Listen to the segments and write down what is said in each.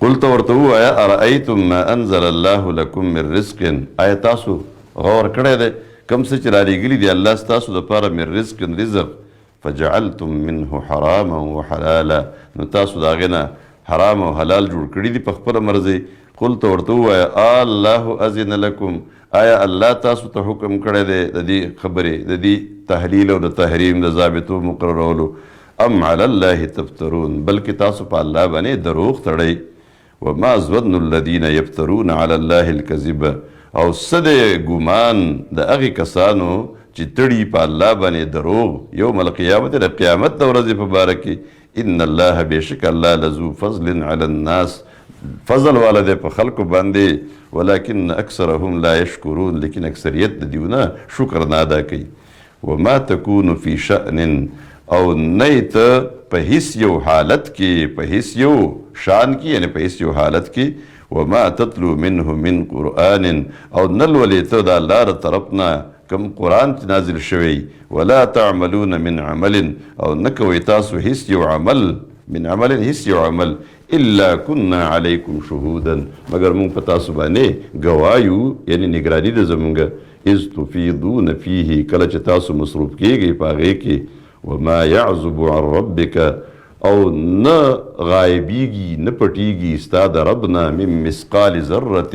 قل ته ورته ووایه ارأیتم ما انزل الله لکم من رزق آیا تاسو غور کړی دی کوم څه چې رالیږلي دي الله ستاسو دپاره من رزق رزق فجعلتم منه حراما وحلالا نو تاسو د هغې نه حرام او حلال جوړ کړي دي په خپله مرضی قل ته ورته ووایه الله اذن لکم آیا الله تاسو ته حکم کړی دی د دې خبرې د دې تحلیل او د تحریم د ضابطو مقررولو ام علی الله تفترون بلکې تاسو په الله باندې دروغ تړئ وما ظن الذین یفترون علی الله الکذب او څه دی ګمان د هغې کسانو چې تړي په الله باندې دروغ یوم القیامت د قیامت د ورځې په باره کې ان الله بېشک الله لذو فضل علی الناس فضل والا دی په خلکو باندې ولکن اکثرهم لا یشکرون لیکن اکثریت د دیونه شکر نه ادا کوي وما تکون فی شأن او نه ته په هیڅ یو حالت کې په هیڅ یو شان کې یعنی په هیڅ یو حالت کې وما تتلو منه من قرآن او نه لولې ته د الله د طرف نه کوم قرآن چې نازل شوی ولا تعملون من عمل او نه کوئ تاسو هیڅ یو عمل من عمل هیڅ یو عمل الا كنا علیکم شهودا مگر مونږ په تاسو باندې ګوایو یعنی نگرانی ده زمونږ اذ تفیضون فیه کله چې تاسو مصروف کیږئ په هغې کې وما یعزب عن ربک او نه غایبیږي نه پټیږي ستا د رب نه من مثقال ذرة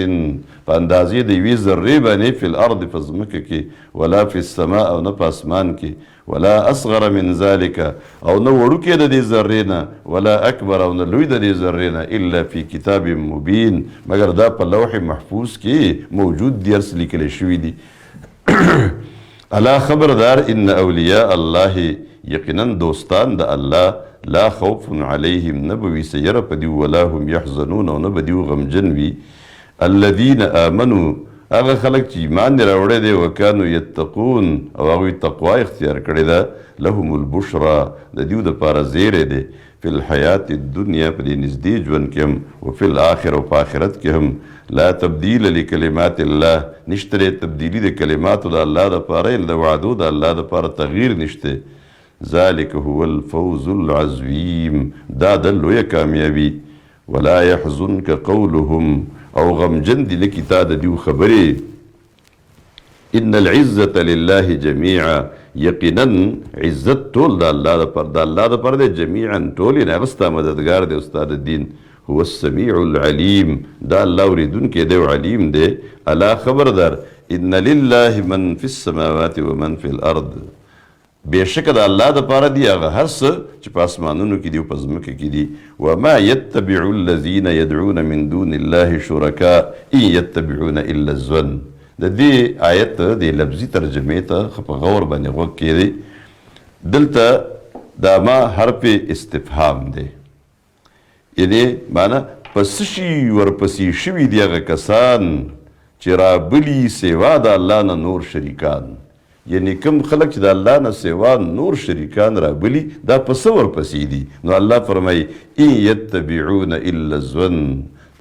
په اندازې د یوې ذرې باندې فی الارض په ځمکه کې ولا فی السماء او نه په اسمان کې ولا اصغر من ذلك او نه وړوکې د دې ذرې نه ولا اکبر او نه لوی د دې ذرې نه الا فی کتاب مبین مگر دا په لوح محفوظ کې موجود دي هر څه لیکلی شوي دي الا خبردار ان اولیاء الله یقینا دوستان د الله لا خوف علیهم نه به وي څه یره په دیو ولا هم یحزنون او نه به دیو غمجن وي الذین آمنوا هغه خلک چې ایمان یې راوړی دی وکانو یتقون او هغوی تقوا اختیار کړې ده لهم البشرا د دیو دپاره زیری دی فی الحیات الدنیا په دې نږدې ژوند کې هم وفي الآخر او په آخرت کې هم لا تبدیل لکلمات الله نشته دی تبدیلي د کلماتو د الله دپاره د وعدو د الله دپاره تغییر نشته ذلك هو الفوز العظیم دا د لویه کامیابي ولا يحزنك قولهم او غمجن دي لکی تا د دیو خبرې ان العزة لله جميعا یقینا عزت ټول د الله دپاره دی جمیعا ټول یې هغه ستا مددګار دی استاد دین هو السمیع العلیم دا الله اوریدونکی دی او علیم دی الا خبردار ان لله من فی السماوات ومن فی الارض بېشکه د الله دپاره دی هغه هر څه چې په اسمانونو کې دي او په ځمکه کې دي وما یتبع الذین یدعون من دون الله شرکاء ان یتبعون الا الظن د دې آیت د لفظي ترجمې ته په غور باندې غوږ کېدی دلته دا ما حرف استفهام دی یعنی معنا په څه شي ورپسې شوي دي هغه کسان چې رابلي سوا د الله نه نور شریکان یعنی کوم خلک چې د الله نه سوا نور شریکان رابلي دا په څه ورپسې دي نو الله فرمایي ان یتبعون الا الظن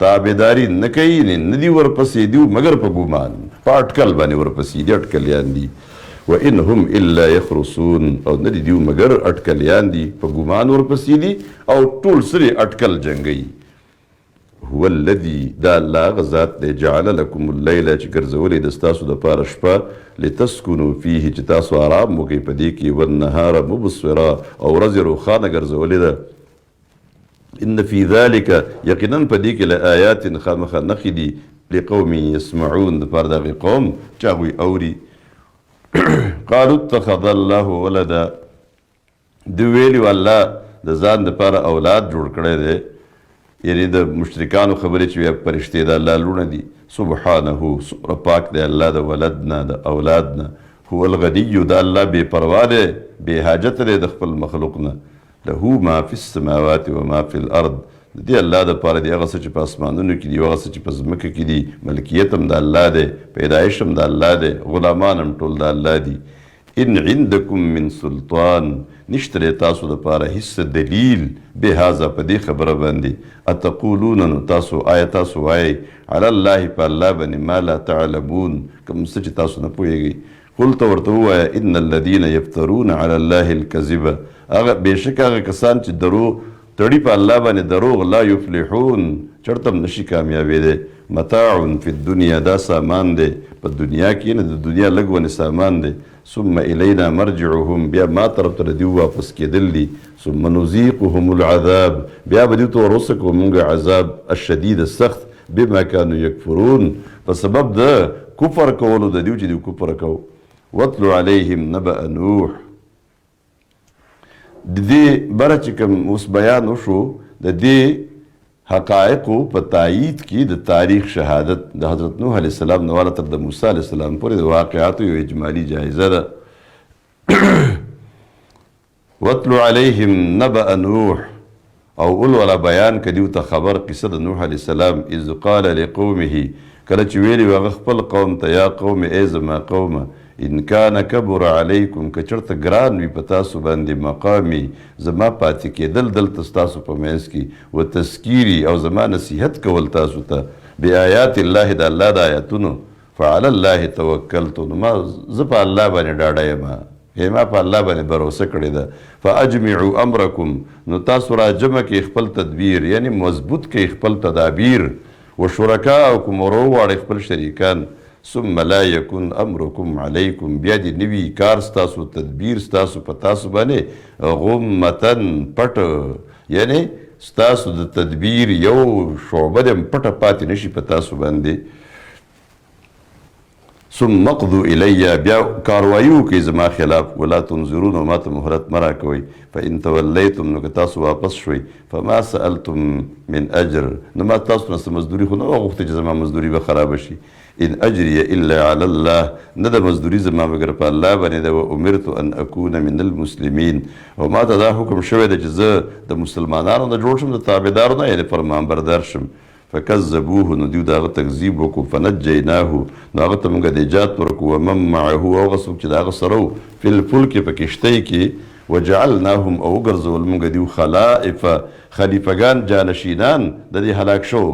تابعداري نه کوي نه دي ورپسې دي مګر په ګمان په اټکل باندې ورپسې دي اټکلیان دي وان هم الا یخرصون او نه دي مګر اټکلیان دي په ګمان ورپسې دي او ټول سره اټکل جنګي هو الذي دا الله غزات دی جعل لكم الليل چې ګرځولی د ستاسو دپاره شپه لتسکنوا فیه چې تاسو آرام وکئ په دې کې والنهار مبصرا او ورځې روښانه ګرځولې ده ان فی ذلک یقینا په دې کې لآیات خامخا نښې دي لقوم یسمعون دپاره د هغې قوم چې هغوی اوري قالوا اتخذ الله ولدا دوی ویلي الله د ځان دپاره اولاد جوړ کړی دی یعنی د مشرکانو خبرې چې پرشتې د الله لوڼه دي سبحانه سوره پاک دی الله د ولد نه د اولاد نه هو الغني د الله بې پروا دی بې حاجت دی د خپل مخلوق نه له ما فی السماوات وما فی الارض د دې الله دپاره دی هغه څه چې په اسمانونو کې دي هغه څه چې په ځمکه کې دي ملکیت هم د الله دی پیدایش هم د الله دی غلامان هم ټول د الله دي ان عندکم من سلطان نشته تاسو دپاره هیڅ دلیل بهذا په دې خبره باندې اتقولون نو تاسو آیا تاسو وایئ علی الله په الله باندې ما لا تعلمون کوم څه چې تاسو نه پوهیږئ قل ته ورته ووایه ان الذین یفترون علی الله الکذب هغه بېشکه هغه کسان چې دروغ تړي په الله باندې دروغ لا یفلحون چرته هم نشي کامیابېدی متاع فی الدنیا دا سامان دی په دنیا کې نه د دنیا لږ ونې سامان دی ثم الینا مرجعهم بیا ما طرف ته دیو واپس کېدل دي ثم نذیقهم العذاب بیا به دیو ته ورسکو مونږ عذاب الشدید السخت بما كانوا یکفرون په سبب د کفر کولو د دیو چې دیو کفر کو واتلو علیهم نبأ نوح د دې بره چې کوم اوس بیان وشو د دې حقایقو په تایید کې د تاریخ شهادت د حضرت نوح علیه السلام نه والا تر د موسی علیه السلام پورې د واقعاتو یو اجمالي جایزه ده واتلو علیهم نبأ نوح او اولولا بیان کدیو ته خبر قصه د نوح علیه السلام اذ قال لقومه کله چې ویلي و هغه خپل قوم ته یا قوم ای زما قومه ان کان کبر علیکم که چېرته ګران وي په تاسو باندې مقامي زما پاتې کېدل دلته ستاسو په منځ کې و تذکیري او زما نصیحت کول تاسو ته بآیات الله د الله د آیاتونو فعلى الله توکلتو نو ما زه په الله باندې ډاډه یم ما په الله باندې بروسه کړې ده فاجمعوا امرکم نو تاسو را جمع کې خپل تدبیر یعنی مضبوط کې خپل تدابیر و شرکاءکم ورو واړئ خپل شریکان ثم لا یکن امرکم علیکم بیا دې نوي کار ستاسو تدبیر ستاسو په تاسو باندې غمتن پټ یعنی ستاسو د تدبیر یو شعبه دې پټه پاتې نشي په تاسو باندې ثم اقضوا الی بیا کاروایی وکړئ زما خلاف ولا تنظرون او ما ته مهلت مه راکوئ فان تولیتم نو که تاسو واپس شوئ فما سألتم من اجر نو ما تاسو نه څه مزدوري خو نه وغوښتې چې زما مزدوري به خرابه شي ان اجري الا علی الله نه د مزدوري زما مګر په الله باندې ده و امرت ان اکون من المسلمین او ما ته دا حکم شوی ده چې زه د مسلمانانو نه جوړ شم د تابعدارو نه یعنې فرمانبردار شم فکذبوه نو دیو د هغه تکذیب وکړو فنجیناه نو هغه ته موږ نجات ورکړو ومن معه او هغه څوک چې د هغه سره و فی الفلک په کښتۍ کې وجعلناهم او وګرځول موږ دیو خلائف خلیفګان جانشینان د دې هلاک شو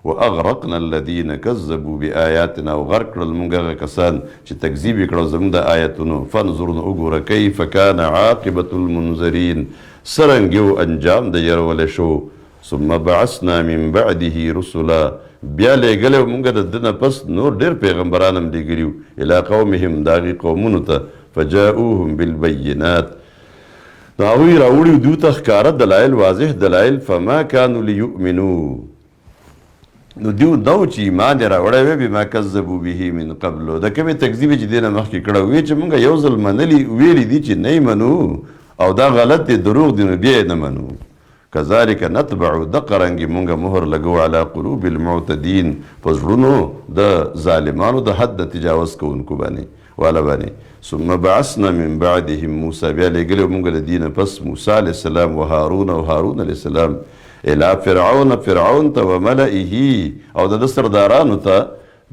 واغرقنا الذين كذبوا بآياتنا وغرق کړل موږ هغه کسان چې تکذیب یې کړو زموږ د آیتونو فانظر نو وګوره کیف کان عاقبة المنذرین څرنګه یو انجام د یرولی شو ثم بعثنا من بعده رسلا بیا لېږلی موږ د ده نه پس نور ډېر پیغمبران هم لېږلي وو الی قومهم د هغې قومونو ته فجاؤوهم بالبینات نو هغوی راوړي دوی ته ښکاره دلایل واضح دلایل فما کانوا لیؤمنو نو دیو نو چې ایمان یې راوړی وی بما کذبو به من قبلو د کومې تکذیب چې دې نه مخکې کړی وی چې موږ یو ځل منلي ویلي دي چې نه یې منو او دا غلط دی دروغ دی نو بیا یې نه منو کذالک نتبع دقه رنګې مونږ مهر لګو علی قلوب المعتدین په زړونو د ظالمانو د حد د تجاوز کوونکو باندې والا باندې ثم بعثنا من بعدهم موسی بیا لېږلی مونږ له دې نه پس موسی علیه السلام و هارون او هارون علیه السلام الی فرعون فرعون ته وملئه او د ده سردارانو ته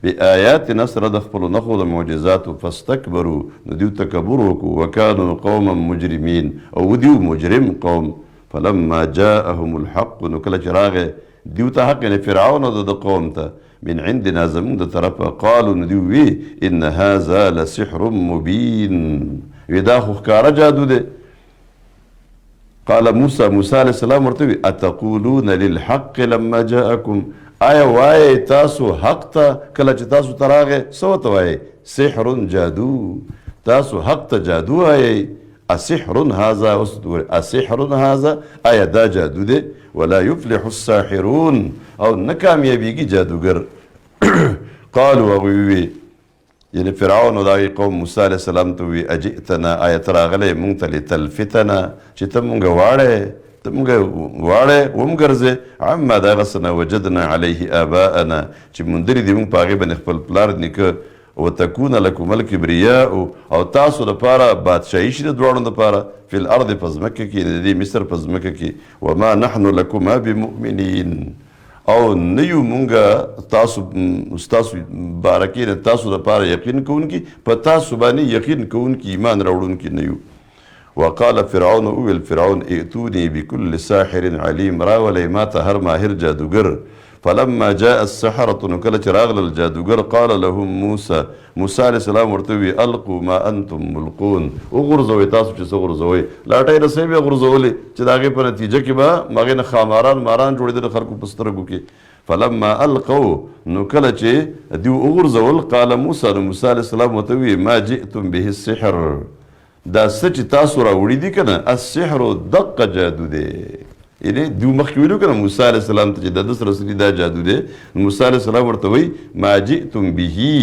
بآیاتنا سره د خپلو نښو د معجزاتو فاستکبرو نو دیو تکبر وکړو وکانو قوما مجرمین او دیو مجرم قوم فلما جاءهم الحق نو کله چې راغی دیو ته حق یعنې فرعون او د قوم ته من عندنا زموږ د طرفه قالو نو دیو وی ان هذا لسحر مبین وی دا خو ښکاره جادو دی قال موسی علیه السلام ورته وی اتقولون للحق لما جاءکم آیا وایئ تاسو حق ته کله چې تاسو ته راغی څه ورته وایئ سحر جادو تاسو حق ته جادو وایئ اسحر هذا اسحر هذا آیا دا جادو دی ولا یفلح الساحرون او نه کامیابیږي جادوګر قالوا هغوی وی یعنی فرعون او د هغې قوم موسی علیه السلام ته وی اجئتنا آیا ته راغلی موږ ته لتلفتنا چې ته موږ واړی ته موږ واړی ومګرځې عما د هغه څه نه وجدنا علیه آباءنا چې موندلي دي موږ په هغې باندې خپل پلار نیکه وتكون لكم الكبرياء او تاسو لپاره بادشاهي شي د دواړو لپاره فی الارض په ځمکه کې د دې مصر په ځمکه کې وما نحن لکما بمؤمنین او نه یو مونږ تاسو ستاسو باره کې تاسو لپاره یقین کوونکي په تاسو باندې یقین کوونکي ایمان راوړونکي نه یو وقال فرعون اویل فرعون ائتوني بكل ساحر علیم راولئ ما ته هر ماهر جادوګر فلما جاء السحرة نو کله چې راغله الجادوګر قال لهم موسی علیه السلام ورته وی القوا ما انتم ملقون وغورځوئ تاسو چې څه غورځوئ لاټۍ رسۍ به یې غورځولې چې د هغې په نتیجه کې به هغې نه خاماران ماران جوړېدل خلکو په سترګو کې فلما القوا نو کله چې دوی وغورځول قال موسی نو موسی علیه السلام ورته وی ما جئتم به السحر دا څه چې تاسو راوړي دي که نه السحر دقه جادو دی یعنې دوی مخکې ویلو که نه موسی علیه السلام ته چې د ده سره څه دي دا جادو دی موسی علیه السلام ورته وایي ما جئتم به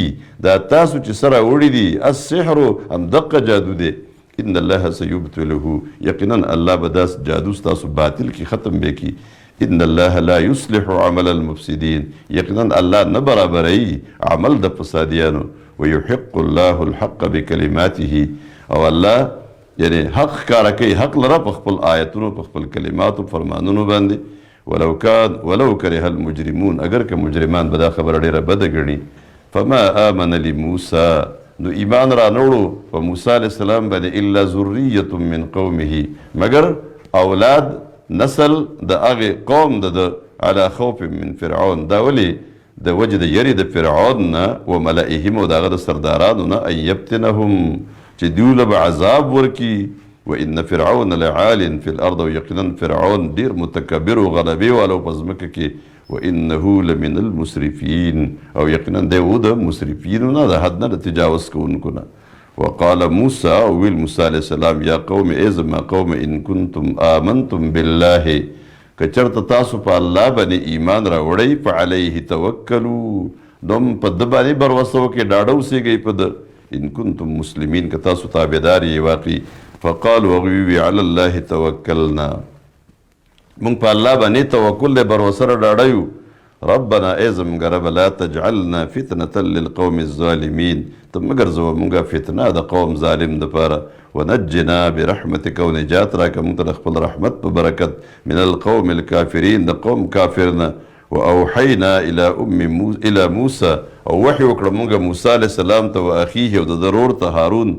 دا تاسو چې څه راوړي دي السحر هم دقه جادو دی ان الله سیبطله یقینا الله به دا جادو ستاسو باطل کې ختم به کي ان الله لا يصلح عمل المفسدين یقینا الله نه برابروي عمل د فسادیانو ويحق الله الحق بكلماته او الله یعنی حق ښکاره کوي حق لره په خپل آیتونو په خپل کلماتو فرمانونو باندې ولو کرها المجرمون اگر که مجرمان به دا خبره ډېره بده ګڼي فما آمن لموسی نو ایمان را نوړو په موسی علیه السلام باندې الا ذریة من قومه مگر اولاد نسل د هغې قوم د علی خوف من فرعون دا ولې د وجې د یرې د فرعون نه و ملئهم او د هغه د سردارانو نه ان یفتنهم چې دوی له به عذاب ورکي و ان فرعون لعال فی الارض او یقینا فرعون ډېر متکبر و غلبې والا په ځمکه کې و انه لمن المسرفین او یقینا دی و د مسرفینو نه د حد نه د تجاوز کوونکو نه وقال موسی او ویل موسی علیه السلام یا قوم ای زما قوم ان کنتم آمنتم بالله که چېرته تاسو په الله باندې ایمان راوړئ فعلیه توکلو نو په ده باندې بروسه وکړئ ډاډه اوسېږئ په ده ان کنتم مسلمین که تاسو تابعدار یې واقعي فقالوا هغوی وی علی الله توکلنا موږ په الله باندې توکل دی بروسه را ډاډه یو ربنا ای زموږ ربه لا تجعلنا فتنة للقوم الظالمین ته مه ګرځوه موږ فتنه د قوم ظالم دپاره ونجنا برحمتک او نجات راکړه موږ ته د خپل رحمت په برکت من القوم الکافرین د قوم کافر نه واوحینا الى موسی او وحی وکړه موږ موسی علیه السلام ته و اخیه او د ورور ته هارون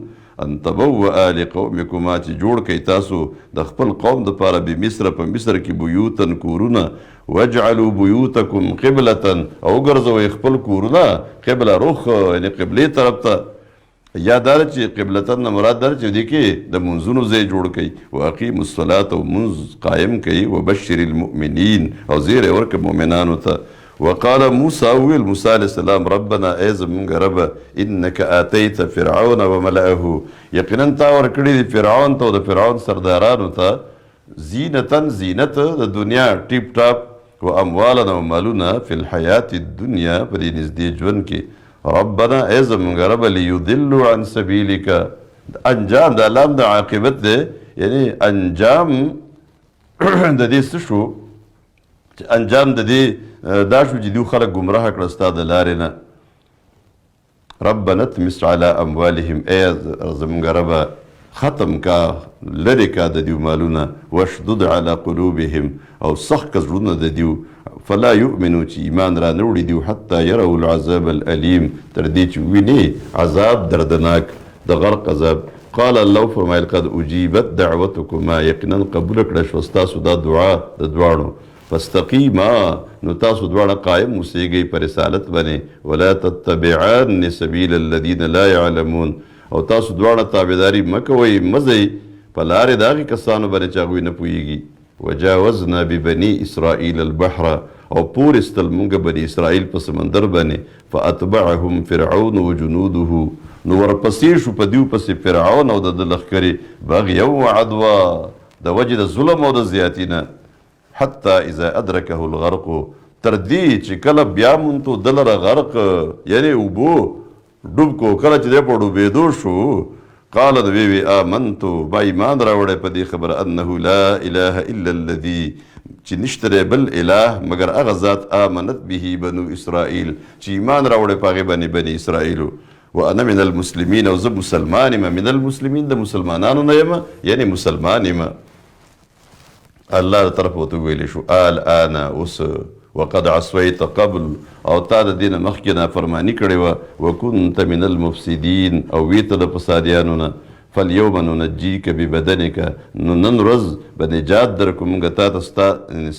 ان تبوأ لقومکما چې جوړ کئ تاسو د خپل قوم دپاره بمصر په مصر کې بیوتن کورونه واجعلوا بیوتکم قبلة او وګرځوئ خپل کورونه قبله رخ یعنې قبلې طرف ته یا دا ده چې قبلتن نه مراد دا ده چې دې کې د منځونو ځای جوړ کړئ واقیموا الصلاة او منځ قایم کړئ وبشر المؤمنین او زیری ورکړه مؤمنانو ته وقال موسی ویل موسی علیه السلام ربنا ای زموږ ربه انک آتیت فرعون وملأه یقینا تا ورکړي دي فرعون ته او د فرعون سردارانو ته زینتن زینت د دنیا ټیپ ټاپ و اموالا او مالونه فی الحیات الدنیا په دې نږدې ژوند کې ربنا ای زموږ ربه لیضلوا عن سبیلک انجام د لام د عاقبت دی یعنې انجام د دې څه شو انجام د دې دا شو چې دوی خلک ګمراه کړه ستا د لارې نه ربنا اطمس علی اموالهم ای زموږ ربه ختم کا لرې کا د دیو مالونه واشدد علی قلوبهم او سخت که زړونه د دیو فلا یؤمنو چې ایمان را نه وړي دیو حتی یروا العذاب الالیم تر دې چې ویني عذاب دردناک د غرق عذاب قال الله فرمایل قد اجیبت دعوتکما یقینا قبول کړه شوه ستاسو دا دعا د دواړو فاستقیما نو تاسو دواړه قایم اوسیږئ په رسالت باندې ولا تتبعان سبیل الذین لا یعلمون او تاسو دواړه تابعداري مه کوئ مه ځئ په لارې د هغې کسانو باندې چې هغوی نه پوهېږي وجاوزنا ببني اسرائیل البحر او پور استل مونږ بني اسرائیل په سمندر باندې فاتبعهم فرعون وجنوده نو ورپسې شو په دیو پسې فرعون او د ده لښکرې بغیا وعدوا د وجې د ظلم او د زیاتي نه حتی اذا ادرکه الغرق تر دې چې کله بیا مونته ده لره غرق یعنې اوبو ډوب کو کله چې دی په ډوبېدو شو قال د وی آمنتو ما ایمان راوړی په دې خبره انه لا اله الا الذي چې نشته دی بل اله مګر هغه ذات آمنت به بنو اسرائیل چې ایمان راوړی په هغې باندې بني اسرائیلو وانا من المسلمین او زه مسلمان یم من المسلمین د مسلمانانو نه یم یعنې مسلمان یم الله د طرف ورته ویلی شو الآن اوس وقد عصیت قبل او تا د دې نه مخکې نافرماني کړې وه وکنت من المفسدین او ویې ته د فسادیانو نه فالیوم ننجیک ببدنک، نو نن ورځ به نجات درکو موږ تا ته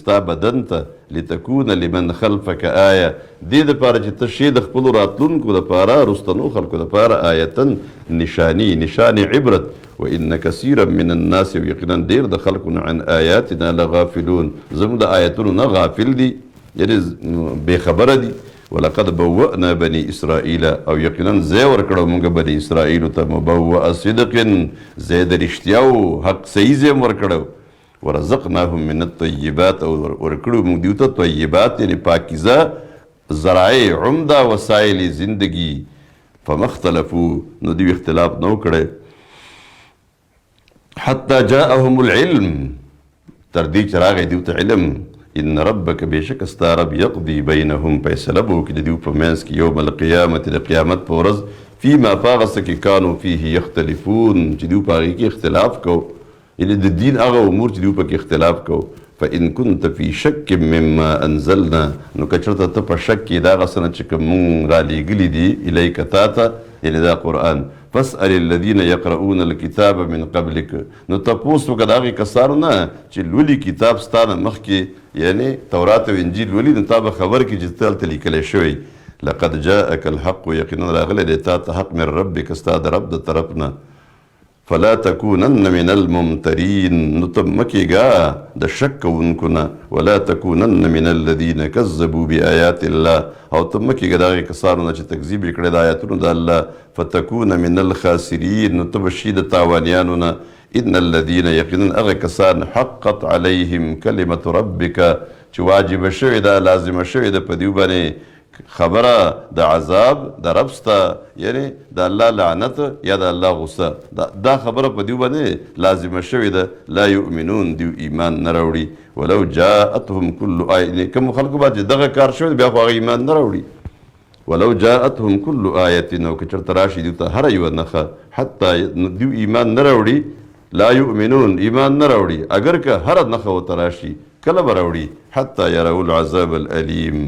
ستا بدن ته، لتکون لمن خلفک آیه، دې دپاره چې ته شې د خپلو راتلونکو دپاره، رستنو خلکو دپاره آیتن نشان عبرت. وان کثیرا من الناس، یقینا ډېر د خلکو نه عن آیاتنا لغافلون، زموږ د آیتونو نه غافل دي، یعنې بېخبره دي. ولقد بوأنا بني اسرائیل، او یقینا ځای ورکړو موږ بني اسرائیلو ته مبوأ صدق، ځای د رښتیاو حق صحیح ځای م ورکړو. ورزقناهم من الطیبات، او ورکړو موږ دیو ته طیبات، یعنې پاکیزه ذرایع، عمده وسایل زندگی. فما اختلفو، نو دوی اختلاف نو کړی، حتی جاءهم العلم، تر دې چې راغی دیو ته علم. ان ربک، بېشکه ستا رب، یقضي بینهم، فیصله به وکړي د دوی په منځ کې یوم القیامت، د قیامت په ورځ، فیما په هغه څه کې کانو فیه یختلفون، چې دوی په هغې کې اختلاف کو، یعنې د دین هغه امور چې دوی پکې اختلاف کو. فإن كنت في شك مما أنزلنا، نو که چېرته ته په شک کې د هغه څه نه چې کوم موږ رالیږلي دي الیک تا ته، یعنې دا قرآن، فاسأل الذین یقرؤون الکتاب من قبلک، نو تپوس وکړه د هغې کسانو نه چې لولي کتاب ستا نه مخکې، یعنې تورات او انجیل ولي، نو تا به خبر کړي چې ته هلته لیکلی شوی. لقد جاءک الحق، یقینا راغلی دی تا ته حق من ربک، ستا د رب د طرف نه. فلا تکونن من الممترین، نو ته مه کېږه د شک کوونکو نه. ولا تکونن من الذین کذبوا بآیات الله، او ته مه کېږه د هغې کسانو نه چې تکذیب یې کړی د آیاتونو د الله. فتکون من الخاسرین، نو ته به شي د تاوانیانو نه. ان الذین، یقینا هغه کسان، حقت علیهم کلمة ربک، چې واجبه شوې ده، لازمه شوې ده په دوی باندې خبره د عذاب د رب ستا، یعنې د الله لعنت یا د الله غصه، دا خبره په دوی باندې لازمه شوې ده. لا یؤمنون، دوی ایمان نه راوړي. ولو جاءتهم کل آیه، کومو خلکو باندې دغه کار شوی بیا خو هغه ایمان نه راوړي. ولو جاءتهم کل آیة، او که چېرته راشي دوی ته هره یوه نښه، حتی دوی ایمان نه راوړي. لا یؤمنون، ایمان نه راوړي، اگر که هره نښه ورته راشي، کله به راوړي؟ حتی یروا العذاب الالیم،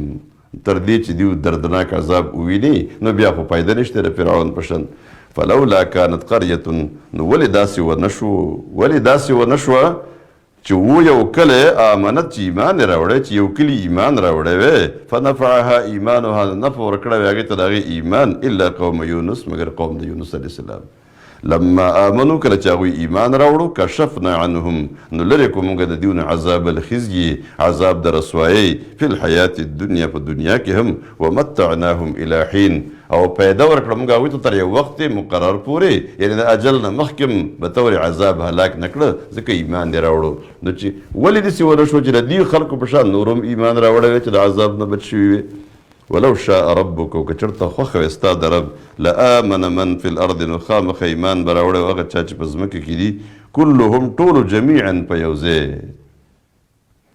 تر دې چې دوی دردناک عذاب وویني، نو بیا خو فایده نشته د فرعون په شان. فلولا کانت قریة، نو ولې داسې ونه شو، ولې داسې ونه شوه چې و یو کلی آمنت، چې ایمان یې راوړی، چې یو کلي ایمان راوړی وی. فنفعها ایمانها، نفع ورکړی وی هغې ته د هغې ایمان، الا قوم یونس، مګر قوم د یونس علیه السلام. لما آمنو، کله چې هغوی ایمان راوړو، کشفنا عنهم، نو لرې کړو موږ د دوی نه عذاب الخزي، عذاب د رسوایۍ، فی الحیات الدنیا، په دنیا کې هم، ومتعناهم الی حین، او پیدا ورکړه موږ هغوی ته تر یو وخت مقرر پورې، یعنې د اجل نه مخکې به طور عذاب هلاک نه کړه، ځکه ایمان دې راوړو. نو چې ولې داسې ونه شو چې د دې خلکو په شان نور هم ایمان راوړی وی چې د عذاب نه بچ شوي وي. ولو شاء ربک، او که چېرته خوښه وی ستا د رب، لآمن من فی الارض، نو خامخه ایمان به راوړی هغه چا چې په ځمکه کې دي، کلهم، ټولو، جمیعا، په یو ځای.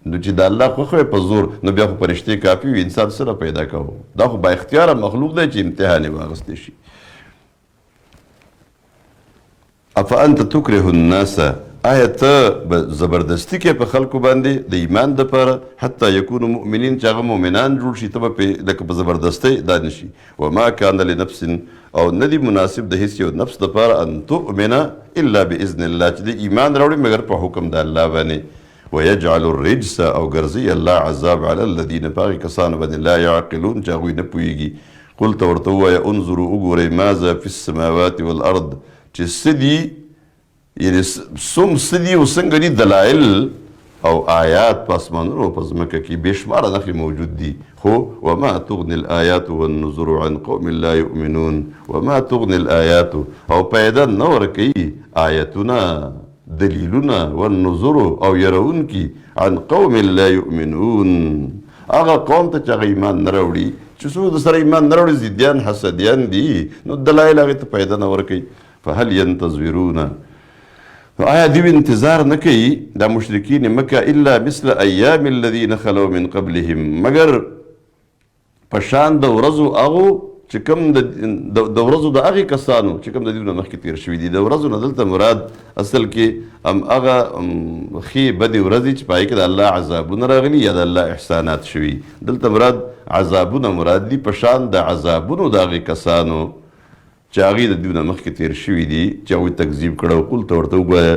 نو چې د الله خوښه وی په زور، نو بیا خو فرشتې کافي وي، انسان سره پیدا کوو، دا خو با اختیاره مخلوق دی چې امتحان یې واخیستی شي. افانت تکره الناس، آیا ته به زبردستی کې په خلکو باندې د ایمان دپاره، حتی یکونو مؤمنین، چې هغه مؤمنان جوړ شي، ته به پرې لکه په زبردستۍ دا نه شي. وما کان لنفس، او نه دی مناسب د هیڅ یو نفس دپاره، ان تؤمن الا باذن الله، چې د ایمان راوړي مګر په حکم د الله باندې. ویجعل الرجس، او ګرځي الله عذاب علی الذین، په هغې کسانو باندې لا یعقلون، چې هغوی نه پوهېږي. قل ته ورته ووایه انظروا، وګورئ، ماذا فی السماوات والارض، چې څه دي، یعنې څه دي او څنګه دي دلایل او آیات په اسمانونو او په ځمکه کې، بې شماره نښې موجود دي. خو وما تغني الآیات والنذر عن قوم لا یؤمنون، وما تغني الآیات، او پیدا نه ورکوي آیتونه، دلیلونه، والنذر، او یرونکي، عن قوم لا یؤمنون، هغه قوم ته چې هغه ایمان نه راوړي، چې څوک د سره ایمان نه راوړي، ضدیان، حسدیان دي، نو دلایل هغې ته پیدا نه ورکوي. فهل ینتظرون، آیا دوی انتظار نه کوي دا مشرکین مکه، الا مثل ایام الذین خلو من قبلهم، مګر په شان د ورځو هغو چې کوم د ورځو د هغې کسانو چې کوم د دوی نه مخکې تېر شوي دي. د ورځو نه دلته مراد اصل کې هغه ښې بدې ورځې چې په هغې کې د الله عذابونه راغلي یا د الله احسانات شوي. دلته مراد عذابونه مراد دي، په شان د عذابونو د هغې کسانو چې هغوی د دوی نه مخکې تېر شوي دي چې هغوی تکذیب کړی. قل ته ورته وګوره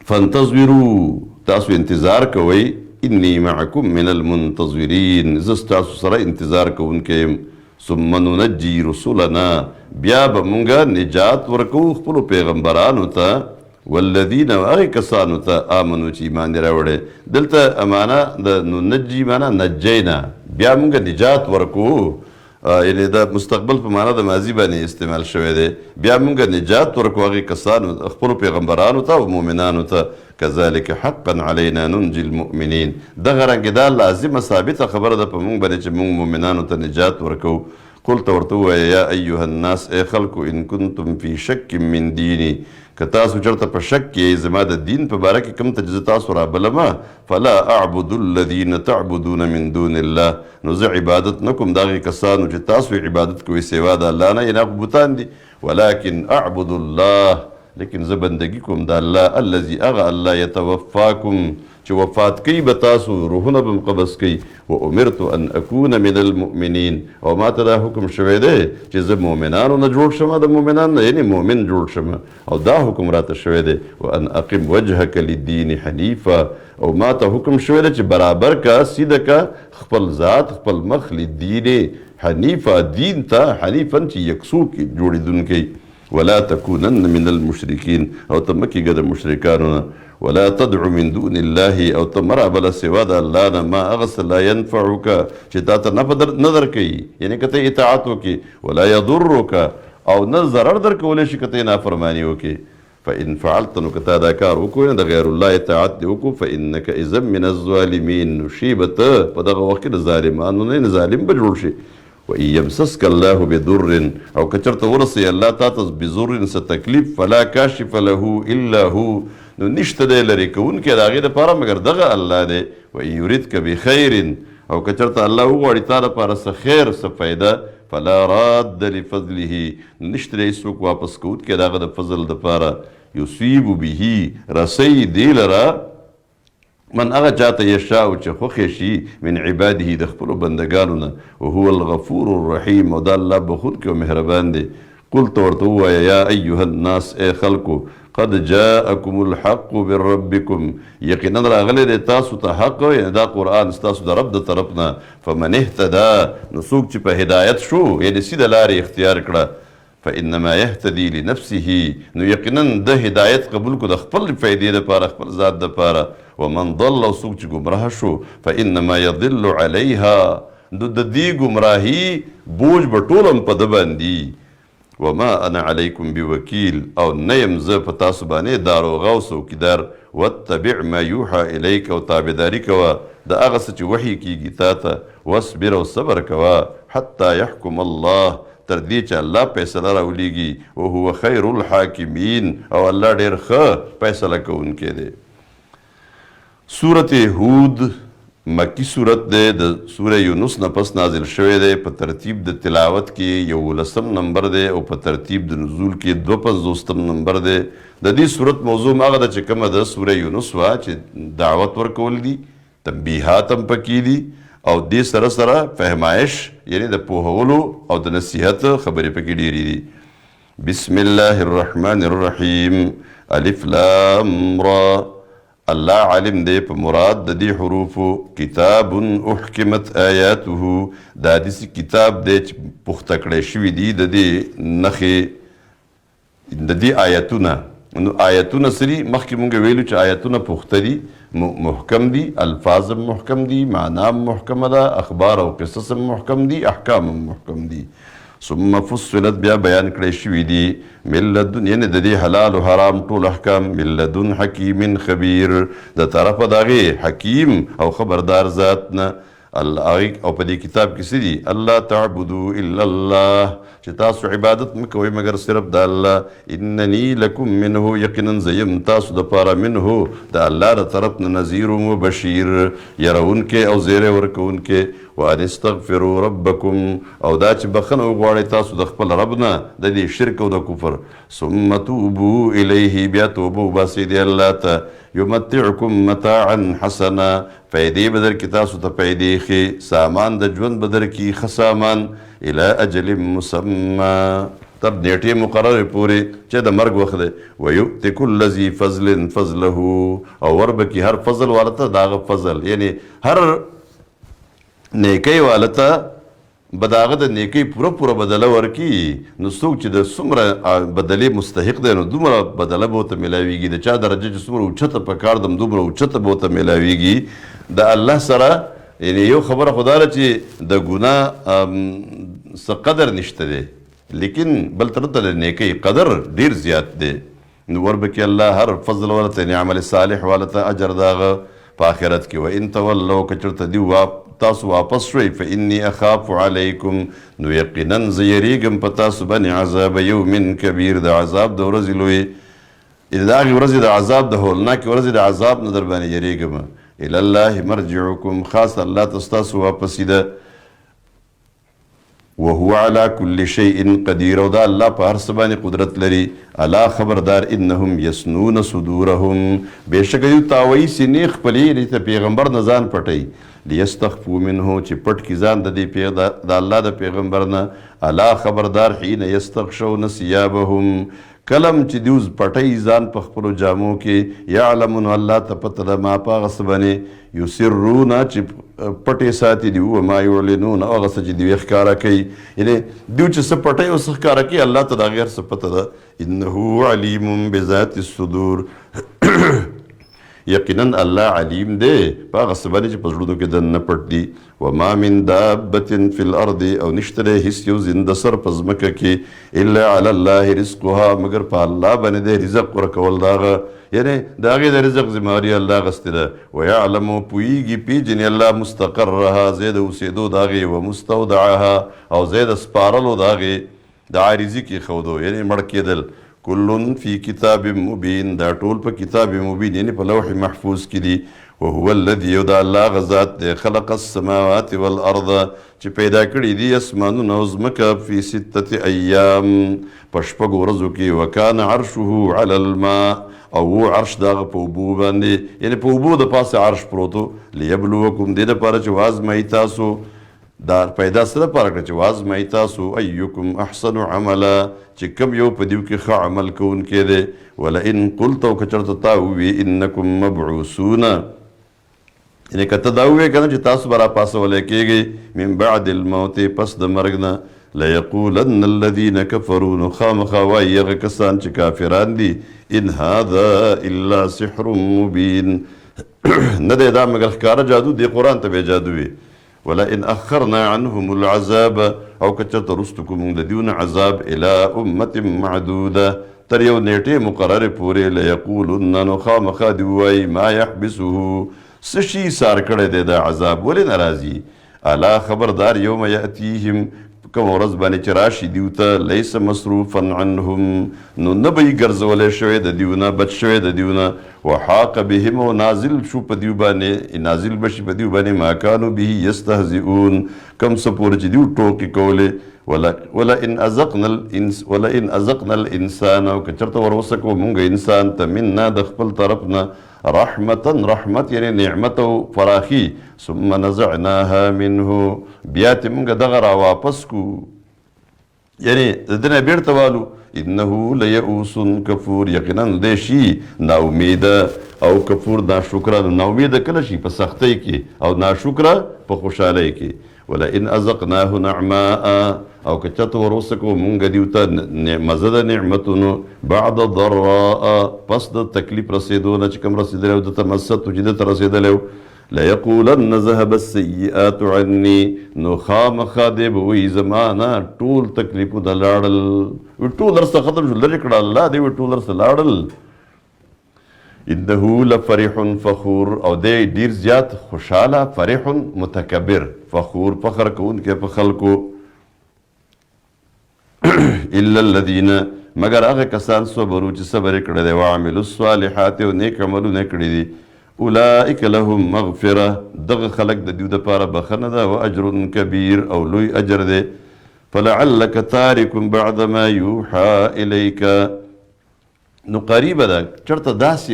فانتظروا تاسو انتظار کوئ انی معکم من المنتظرین زه ستاسو سره انتظار کوونکی یم. ثم ننجي رسلنا بیا به مونږه نجات ورکوو خپلو پیغمبرانو ته والذین هغې کسانو ته آمنو چې ایمان یې راوړی. دلته معنا د ننجي معنا نجینا بیا مونږه نجات ورکوو، یعنې د مستقبل په معنا د ماضي باندې استعمال شوی دی. بیا مونږه نجات ورکوو هغې کسانو خپلو پیغمبرانو ته او مؤمنانو ته. کذلک حقا علینا ننجي المؤمنین دغه رنګې دا لازمه ثابته خبره ده په مونږ باندې چې مونږ مؤمنانو ته نجات ورکوو. قل ته ورته ووایه یا ایها الناس ای خلکو ان کنتم فی شک من دینی که تاسو چېرته په شک کې زما د دین په باره کې کوم ته چې زه تاسو رابلمه فلا اعبد الذین تعبدون من دون الله نو زه عبادت نه کوم د هغې کسانو چې تاسو عبادت کوئ سوا د الله نه، یعنې هغه بوتان دي. ولکن اعبد الله لیکن زه بندگی کوم د الله الذي هغه الله یتوفاکم چې وفات کوي به تاسو روحونه به م قبض کوي. و امرت ان اکون من المؤمنین او ما ته دا حکم شوی دی چې زه مؤمنانو نه جوړ شمه، د مؤمنانو نه یعنې مؤمن جوړ شمه، او دا حکم راته شوی دی. وان اقم وجهک للدین حنیفا او ما ته حکم شوی دی چې برابر کا سیده کا خپل ذات خپل مخ للدین حنیفا دین ته حنیفا چې یکسو کې جوړېدونکی. ولا تکونن من المشرکین او ته مه کېږه د مشرکانو نه. ولا تدع من دون الله او ته مه رابله سوا د الله نه ما هغه څه لا ینفعک چې تا ته نفع نه درکوي، یعنې که ته اطاعت وکړې. ولا یضرک او نه ضرر درکولی شي که ته یې نافرماني وکړې. فإن فعلت نو که تا دا کار وکړو د غیر الله اطاعت دې وکړو فإنک اذا من الظالمین نو شي به ته په دغه وخت کې د ظالمانو نه ظالم به جوړ شي. وإن يمسسك الله بضر او که چېرته ورسوي الله تا ته بضر څه تکلیف فلا کاشف له الا هو نو نشته دی لرې کوونکی د هغې دپاره مګر دغه الله دی. وإن یریدک بخیر او که چېرته الله وغواړي تا دپاره څه خیر څه فایده فلا راد لفضله نشته دی هېڅوک واپس کوونکی د هغه د فضل دپاره. یصیب به رسی دی لره من هغه چاته یشاء چې خوښې شي من عباده د خپلو بندګانو نه. وهو الغفور الرحیم او دا الله بخونکی او مهربان دی. قل ته ورته ووایه یا ایها الناس ای خلکو قد جاءکم الحق من ربکم یقینا راغلی دی تاسو ته حق، یعنې دا قرآن ستاسو د رب د طرف نه. فمن اهتدا نو څوک چې په هدایت شو یعنې سیده لارې اختیار کړه فانما یهتدي لنفسه نو یقینا د هدایت قبول کو د خپل فایدې دپاره خپل ذات دپاره. ومن ضل او څوک چې ګمراه شو فانما یضل علیها نو د دې ګمراهي بوج به ټول هم په ده باندې. وما انا علیکم بوکیل او نه یم زه په تاسو باندې داروغه او څوکیدار. واتبع ما یوحى الیک او تابعداري کوه د هغه څه چې وحي کېږي تا ته. واصبر او صبر کوه حتی یحکم الله تر دې چې الله فیصله راولیږي. وهو خیر الحاکمین او الله ډېر ښه فیصله کوونکی دی. سورت هود مکی صورت دی، د سوره یونس نه پس نازل شوی دی. په ترتیب د تلاوت کې 11 نمبر دی او په ترتیب د نزول کې 52 نمبر دی. د دې صورت موضوع هغه ده چې کومه د سوره یونس وه چې دعوت ورکول دي، تنبیحات هم پکې دي او دې سره سره فهمایش یعنې د پوهولو او د نصیحت خبرې پکې ډېرې دي. بسم الله الرحمن الرحیم الف لام را الله عالم دی په مراد د دې حروفو. کتاب احکمت آیاته دا داسې کتاب دی چې پخته کړی شوي دي د دې نښې د دې آیتونه. نو آیتونه سری مخکې مونږ ویلو چې آیتونه پخته دي محکم دي، الفاظ هم محکم دي، معنا هم محکمه ده، اخبار او قصص هم محکم دي، احکام هم محکم دي. ثم فصلت بیا بیان کړی شوي دي من لدن یعنې د دې حلال و حرام ټول احکام من لدن حکیم خبیر د طرفه د هغې حکیم او خبردار ذات نه. او په دې کتاب کې څه دي الله تعبدو الا الله چې تاسو عبادت مه کوئ مګر صرف د الله. انني لکم منه یقینا زه یم تاسو دپاره منه د الله د طرف نه نذیر و بشیر یرونکی او زیری ورکوونکی. وان استغفروا ربکم او دا چې بخښنه وغواړئ تاسو د خپل رب نه د دې شرک او د کفر. ثم توبوا الیه بیا توبه وباسئ دې الله ته. یمتعکم متاعا حسنا فایدې به درکړي تاسو ته فایدې ښې، سامان د ژوند به درکړي ښه سامان، الى اجل مسمى تر نیټې مقررې پورې چې د مرګ وخت دی ویؤتي کل ذي فضل فضله او وربکي هر فضل والته داغه فضل یعنی هر نیکی والته به د هغه د نیکۍ پوره بدله ورکي نو څوک چې د څومره بدلې مستحق دی نو دومره بدله به ورته میلاویږي د چا درجه چې څومره اوچته په کار دم دومره اوچته به ورته میلاویږي د الله سره یعنی یو خبره خدا ده چې د ګناه څه قدر نشته دی لیکن بل طرف ته د نیکۍ قدر ډیر زیات دی نو وربکې الله هر فضل ولته یعنې عمل صالح والته اجر د هغه په آخرت کې وان تولوا که چېرته دوی تاسو واپس شوئ فإني أخاف علیکم نو یقینا زه یریږم په تاسو باندې عذاب یوم کبیر د عذاب د ورځې لوی د هغې ورځې د عذاب د هولناکې ورځې د عذاب نه در باندې یریږم الی الله مرجعکم خاص الله ته ستاسو واپسي ده وهو على كل شيء قدير او دا الله په هر څه باندې قدرت لري الا خبردار انهم يسنون صدورهم بېشکه دوی تاویي سینې خپلې د پیغمبر نه ځان پټوي لیستخفوا منه چې پټ کي ځان د الله د پیغمبر نه الا خبردار حين يستغشون ثيابهم کلم چې دوی پټوي ځان په خپلو جامو کې یعلمون الله ته پته ده ما په هغه څه باندې یسرون چې پټې ساتي دي وما یعلنون هغه څه چې دوی ښکاره کوي یعنې دوی چې څه پټوي او څه ښکاره کوي الله ته د هغې هر څه پته ده انه علیم بذات الصدور یقینا الله علیم دی په هغه څه باندې چې په زړونو کې دننه پټ دي وما من دابة فی الارض او نشته دی هیڅ یو زنده سر په ځمکه کې الا علی الله رزقها مګر په الله باندې دی رزق ورکول د هغه یعنې د هغې د رزق ذمهواري الله اخیستې ده ویعلم پوهېږي پیژني الله مستقرها ځای د اوسېدو د هغې ومستودعها او ځای د سپارلو د هغې د عارضي کېښودو یعنې مړ کېدل کلن فی کتاب مبین دا ټول په کتاب مبین یعنی په لوح محفوظ کې دي وهو الذي یو دا الله هغه ذات دی خلق السماوات والارض چې پیدا کړي دي اسمانونه او ځمکه فی 6 ایام په شپږو ورځو کې وکان عرشه علی الماء او عرش د هغه په اوبو باندې یعنی په اوبو د پاسه عرش پروت و لیبلوکم دې دپاره چې وازمایي تاسو دا پیدا څه دپاره کړه چې وازمایي تاسو ایکم احسن عملا چې کوم یو په دیو کې ښه عمل کوونکی دی ولئن قلت او که چېرته تا ووي انکم مبعوثون یعنې که ته دا ووایې که نه چې تاسو به راپاسولی کېږئ من بعد الموت پس د مرګ نه لیقولن الذین کفروا نو خامخا وایي هغه کسان چې کافران دي ان هذا الا سحر مبین نه دی دا مګر ښکاره جادو دی قرآن ته بیا جادو وي ولئن اخرنا عنهم العذاب او که چېرته رستو کړو موږ د دوی نه عذاب الى امة معدوده تر یو نیټې مقررې پورې لیقولن نو خامخا دي ووایي ما یحبسه څه شي سار کړی دی دا عذاب ولې نه راځي الا خبردار یوم یأتیهم کوم ورځ باندې چې راشي دیو ته لیس مصروفا عنهم نو نه به یې ګرځولی شوی د دیو نه بچ شوی د دیو نه وحاق بهم او نازل شو په دیو باندې نازل به شي په دیو باندې ما کانو به یستهزئون کوم څه پورې چې دیو ټوکې کولې ولئن اذقنا الانسان او که چېرته ور وسکو مونږ انسان ته منا د خپل طرف نه رحمتا رحمت یعنی نعمت او فراخي ثم نزعناها منه بیا تې مونږ دغه را واپس کو یعنی د ده نه بیرته والو انه لیئوس کفور یقینا دی شي ناامیده او کفور ناشکره ناامیده کله شي په سختۍ کې او ناشکره په خوشحالۍ کې ولئن اذقناه نعماء او که چېرته ور وسکو مونږ دیو ته مزه د نعمتونو بعد ضراء پس د تکلیف رسېدو نه چې کوم رسېدلی و ده ته مست چې ده ته رسېدلی و لیقولن ذهب السیئات عني نو خامخا دی به وایي زما نه ټول تکلیفونه لاړل ټول درسته ختم شول لرې کړه الله دی ټول درسته لاړل انه لفرح فخور او دی ډیر زیات خوشحاله فرح متکبر فخور فخر کوونکی په خلکو الا الذین مگر هغه کسان صبرو چې صبر یې کړی دی وعملوا الصالحات او نیک عملونه یې کړي دي اولئک لهم مغفره دغه خلک د دوی دپاره بخښنه ده و اجر کبیر او لوی اجر دی فلعلک تارک بعد ما یوحى الیک نو قریبه ده چېرته داسې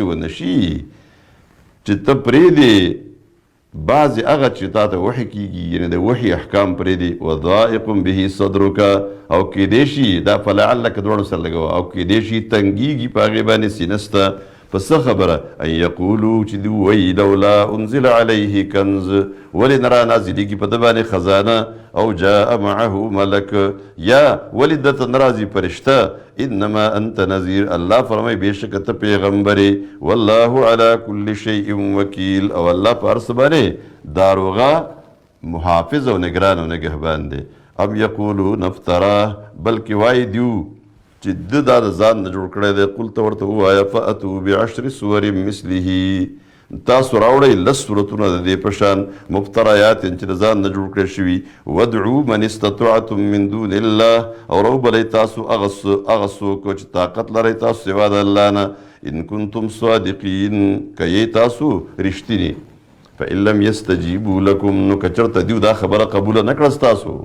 ونه شي چې ته پرېږدې بعضې هغه چې تا ته وحي کېږي یعنې د وحي احکام پرې دي وضائق به صدرک او کیدای شي دا فلعلک دواړو سره لګوه او کیدای شي تنګېږي په هغې باندې سینه سته په څه خبره ان یقولو چې دوی وایي لولا انزل علیه کنز ولې نه را نازلېږي په ده باندې خزانه او جاء معه ملک یا ولې دته نه راځي فرشته انما انت نذیر الله فرمایي بېشکه ته پیغمبر والله علی کل شیء وکیل او الله په هر څه باندې داروغه محافظ او نګران او نګهبان دی ام یقولون افتراه بلکې وایي دیو چې ده دا د ځان نه جوړ کړی دی قل ته ورته ووایه فاتو بعشر سور مثله تاسو راوړئ لس صورتونه د دې په شان مفتریات چې د ځان نه جوړ کړی شوي ودعو من استطعتم من دون الله او راوبلئ تاسو هغه څوک چې طاقت لرئ تاسو سوا د الله نه ان کنتم صادقین که یې تاسو رښتینې فان لم یستجیبوا لکم نو که چېرته دیو دا خبره قبوله نه کړه ستاسو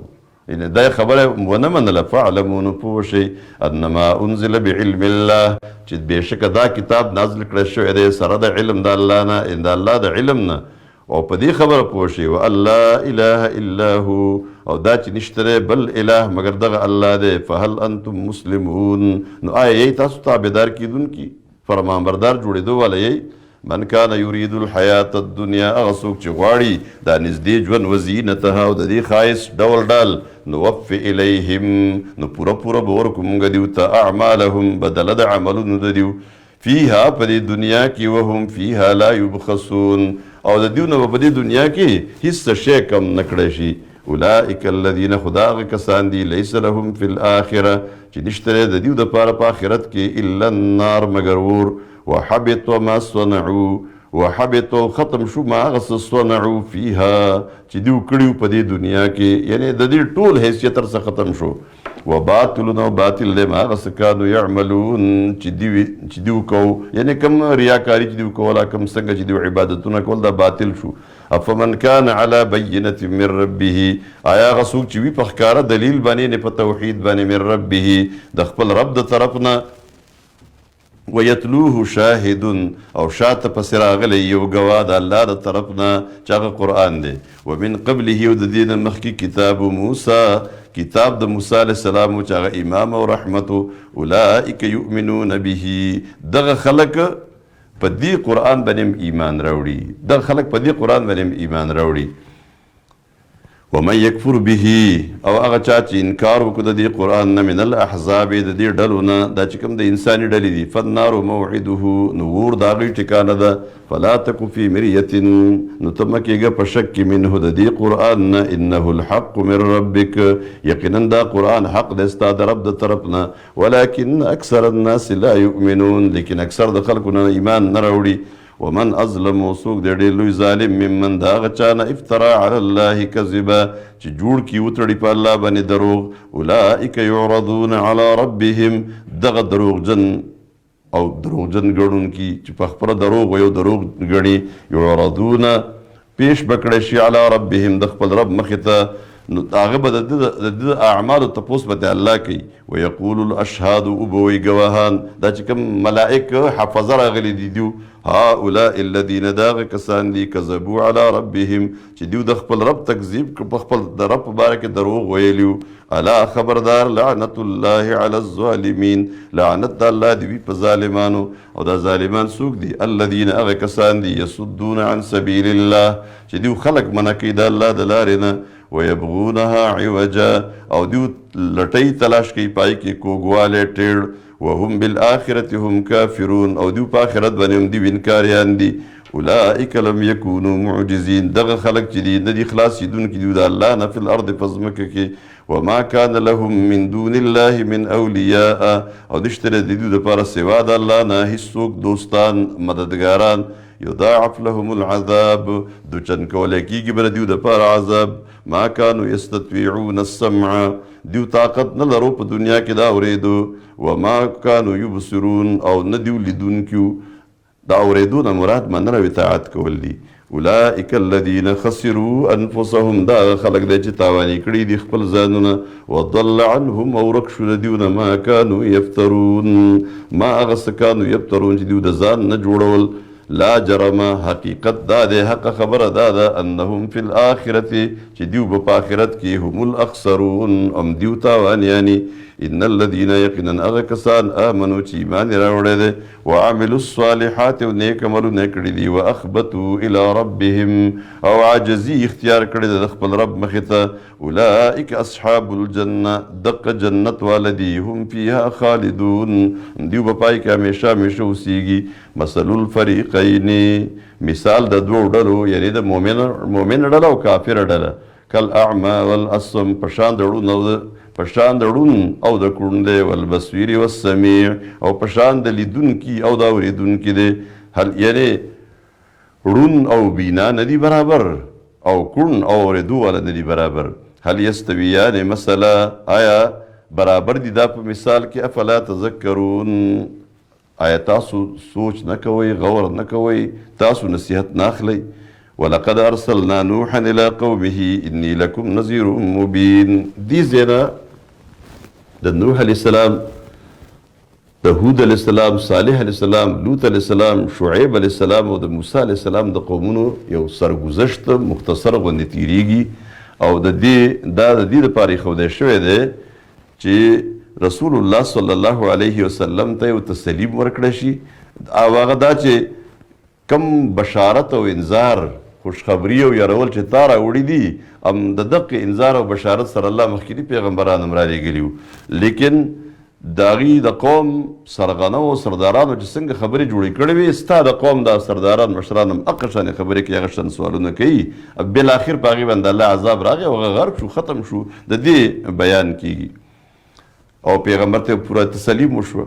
یعنې دا خبره ونه منله فاعلموا نو پوه شئ انما انزل بعلم الله چې بېشکه دا کتاب نازل کړی شوی دی سره د علم د الله نه د الله د علم نه او په دې خبره پوه شئ وان لا اله الا هو او دا چې نشته دی بل اله مګر دغه الله دی فهل انتم مسلمون نو آیا یی تاسو تابعدار کیدونکي فرمانبردار جوړېدو والا یی من کان یرید الحیات الدنیا هغه څوک چې غواړي دا نږدې ژوند وزینتها او د دې ښایست ډول ډال نوفي الیهم نو پوره به ورکو موږ دیو ته اعمالهم بدله د عملونو د دیو فیها په دې دنیا کې وهم فیها لا یبخسون او د دیو نه به په دې دنیا کې هیڅ شی کم نه کړی شي اولئک الذین خدا هغه کسان دي لیس لهم فی الاخره چې نشته د دیو دپاره په آخرت کې الا النار مګر اور وحبط ما صنعوا وحبط ختم شو ما هغه څه صنعوا فیها چې دوی کړي په دې دنیا کې یعنی د دې ټول حیثیت ورڅخه ختم شو وباطل او باطل دی ما هغه څه کانو یعملون چې دوی کوو یعنی کوم ریاکاري چې دوی کوله کوم څنګه چې دوی عبادتونه کول دا باطل شو افمن کان علی بینة من ربه آیا هغه څوک چې وي په ښکاره دلیل باندې نه په توحید باندې من ربه د خپل رب د طرف نه ویتلوه شاهد او شاته پسې راغلی یو ګواه د الله د طرف نه چې هغه قرآن دی ومن قبله او د دې نه مخکې کتاب موسی کتاب د موسی علیه السلام چې هغه امام او رحمت اولئک یؤمنون به دغه خلک په دې قرآن باندې ایمان راوړي دغه خلک په دې قرآن باندې ایمان راوړي ومن یکفر به او هغه چا چې انکار وکړو د دې قرآن نه من الاحزاب د دې ډلو نه دا چې کوم د انساني ډلې دي فالنار موعده نو اور د هغوی ټکانه ده فلا تک فی مریة نو ته مه کېږه په شک کې منه د دې قرآن نه انه الحق من ربک یقینا دا قرآن حق دی ستا د رب د طرف نه ولکن اکثر الناس لا یؤمنون لیکن اکثر د خلکو نه ایمان نه راوړي ومن اظلم وڅوک دی ډېر لوی ظالم ممن د هغه چا نه افترا علی الله کذبا چې جوړ کي وتړي په الله باندې دروغ اولئک یعرضون علی ربهم دغه دروغجن او دروغجن ګڼونکي چې په خپله دروغ ویو دروغ ګڼي یعرضون پیش به کړی شي علی ربهم د خپل رب مخې ته نو هغه به د ده اعمالو تپوس به د الله کوي ویقول الاشهاد اوبوی ګواهان دا چې کوم ملائک حفظه راغلي دي دیو هؤلاء الذین دا هغه کسان دي کذبوا علی ربهم چې دیو د خپل رب تکذیب په خپل د رب په باره کې دروغ ویلیو الا خبردار لعنت الله علی الظالمین لعنت د الله دی په ظالمانو او دا ظالمان څوک دي الذین هغه کسان دي یصدون عن سبیل الله چې دیو خلق منع کوي د الله د لارې نه ویبغونها عوجا او دیو لټۍ تلاش کوي پای کې کوږوالی ټیړ وهم بالآخرة هم کافرون او دیو په آخرت باندې هم دیو انکاریان دي اولئک لم یکونوا معجزین دغه خلق چې دي نه دي خلاصېدونکي دیو د الله نه فی الارض په ځمکه کې وما کان لهم من دون الله من اولیاء او نشته د دیو دپاره سوا د الله نه هیڅوک دوستان مددګاران یضاعف لهم العذاب دوچن کولی کېږي به د دیو دپاره عذاب ما کانوا یستطیعون السمع دیو طاقت نه لرو په دنیا کې د اورېدو وما کانوا یبصرون او نه دیو لیدونکي د اورېدو نه مراد مننه او اطاعت کول دي اولئک الذین خسروا انفسهم دا خلک دی چې تاواني کړي دي خپل ځانونه وضل عنهم او ورک شو د دیو نه ما کانوا یفترون ما هغه څه کانوا یفترون چې دیو د ځان نه جوړول لا جرم حقیقت دا دے حق خبر دا دا انہم فی الاخرت چی دیو با آخرت کی هم الاخسرون ام دیو تاوانیانی ان الذین یقینا اغکسان آمنو چی ایمان راوڑے دے وعملوا الصالحات و نیک عملو نیکڑی دی واخبتوا الى ربهم او عاجزی اختیار کردی دے دخپل رب مخطا اولئک اصحاب الجنہ دق جنت والدی هم فیها خالدون دیو بپائی که ہمیشہ ہمیشہ اسیگی مثل الفریقین مثال دا دو ڈلو یعنی دا مومن ڈلا و کافر ڈلا کل اعما والاصم پشان دڑون او دا کرن دے والبصویر والسمیع او پشان دا لیدن کی او دا وریدن کی دے حل یعنی رون او بینا ندی برابر او کرن او وریدو والا ندی برابر حل یستویان مسئلہ آیا برابر دی دا پا مثال کی افلا تذکرون آیا تاسو سوچ نکوئی غور نکوئی تاسو نصیحت ناخلی وَلَقَدْ أَرْسَلْنَا نُوحًا إِلَىٰ قَوْمِهِ إِنِّي لَكُمْ نَذِيرٌ مُبِينٌ دی زینا دا نوح علیہ السلام دا ہود علیہ السلام صالح علیہ السلام لوط علیہ السلام شعیب علیہ السلام و دا موسیٰ علیہ السلام دا قومونو یو سرگزشت مختصر غندی تیریگی او دا دی پاری خودے شوئے دے چی رسول اللہ صلی اللہ علیہ وسلم تا یو تسلیم ورکڑشی آواغ دا چی کم بشارت و انذار خوشخبری و یارول چی تارا اوڑی دی ام دق انذار و بشارت سر اللہ مخیلی پیغمبران امرالی گلیو لیکن داغی دا قوم سرغانو و سردارانو چی سنگ خبری جوڑی کردوی استا دا قوم دا سرداران مشرانم اقشان خبری کی اغشان سوالو نکی اب بالاخر پاگی بند اللہ عذاب راگی و غرق شو ختم شو دا دی بیان کی گی او پیغمبر تے پورا تسلیم شو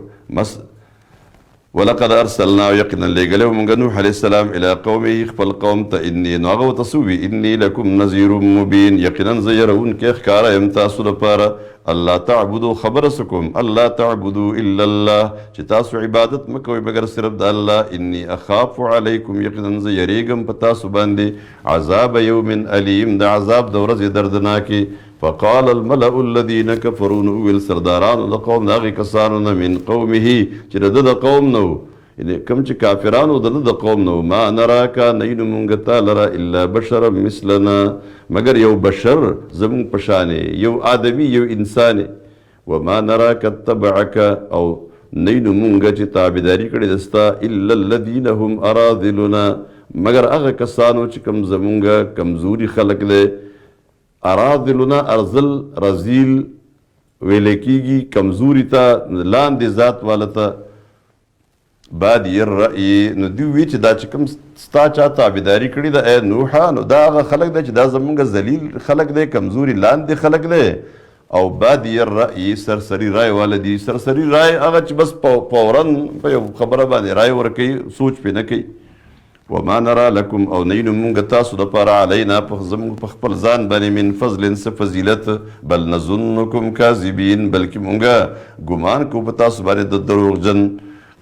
وَلَقَدْ أَرْسَلْنَا وَيَقِنًا لِگَلَوْ مُنگا نوح علیہ السلام الى قومه اخفل قوم تا انی نوغو تصوبی انی لکم نظیر مبین یقناً زیرون کے اخکارا امتاسو لپارا اللہ تعبدو خبر سکم اللہ تعبدو الا اللہ چی تاسو عبادت مکوی بگر صرف دا اللہ انی اخاف علیکم یقناً زیریگم پتاسو باندی عذاب یوم علیم دا عذاب دورز دردناکی فقال الملأ الذين كفروا نويل سرداران دا قوم داغی کسانونا من قومه چی دا قوم نو کم چی کافرانو دا قوم نو ما نراکا نینو منگتا لرا الا بشرا مثلنا مگر یو بشر زمون پشانے یو آدمی یو انسانے وما نراکا تبعکا او نینو منگا چی تابداری کردی دستا الا الذین هم اراذلنا مگر اغا کسانو چی کم زمونگا کمزوری خلق دے ارادلنا ارزل رزیل ویلکیگی کمزوری تا لاند ذات والتا بادی الرأی نو دیوی چی دا چکم ستا چا تابداری کردی دا اے نوحا نو دا آغا خلق دے چی دا زمونگا زلیل خلق دے کمزوری لاند خلق دے او بادی الرأی سرسری رائے والدی سرسری رائے آغا چی بس پورن خبر باندے رائے ورکی سوچ پہ نکی وما نرى لكم او نینو مونگا تاسو دا پارا علینا زمونگ پخپل زان بانی من فضل سے فضیلت بل نظنکم کاذبین بلکہ مونگا گمان کو بتاسو بانی دروغ جن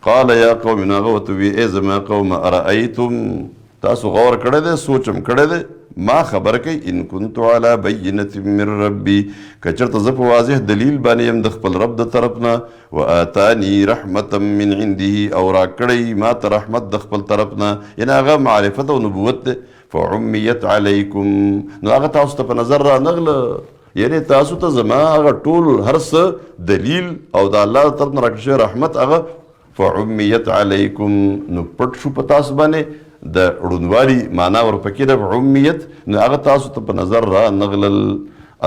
قال یا قومنا غوتوی اے زما قوم ارائیتم تاسو غور کردے دے سوچم کردے دے ما خبر کئی ان کنتو علا بینت من ربی کچرت زف واضح دلیل بانی ام دخپل رب دا طرفنا و آتانی رحمتا من عنده او را کڑی ما تا رحمت دخپل طرفنا یعنی آغا معرفت و نبوت دے فعمیت علیکم نو آغا تاسو تا پا نظر را نغل یعنی تاسو تا زمان آغا طول ہرس دلیل او دا اللہ دا طرفنا رکش رحمت آغا فعمیت علیکم نو پٹ شو پتاس بانے دا رونوالی معنی ورپکی دا عمیت نو آغا تاسو تا پا نظر را نغلل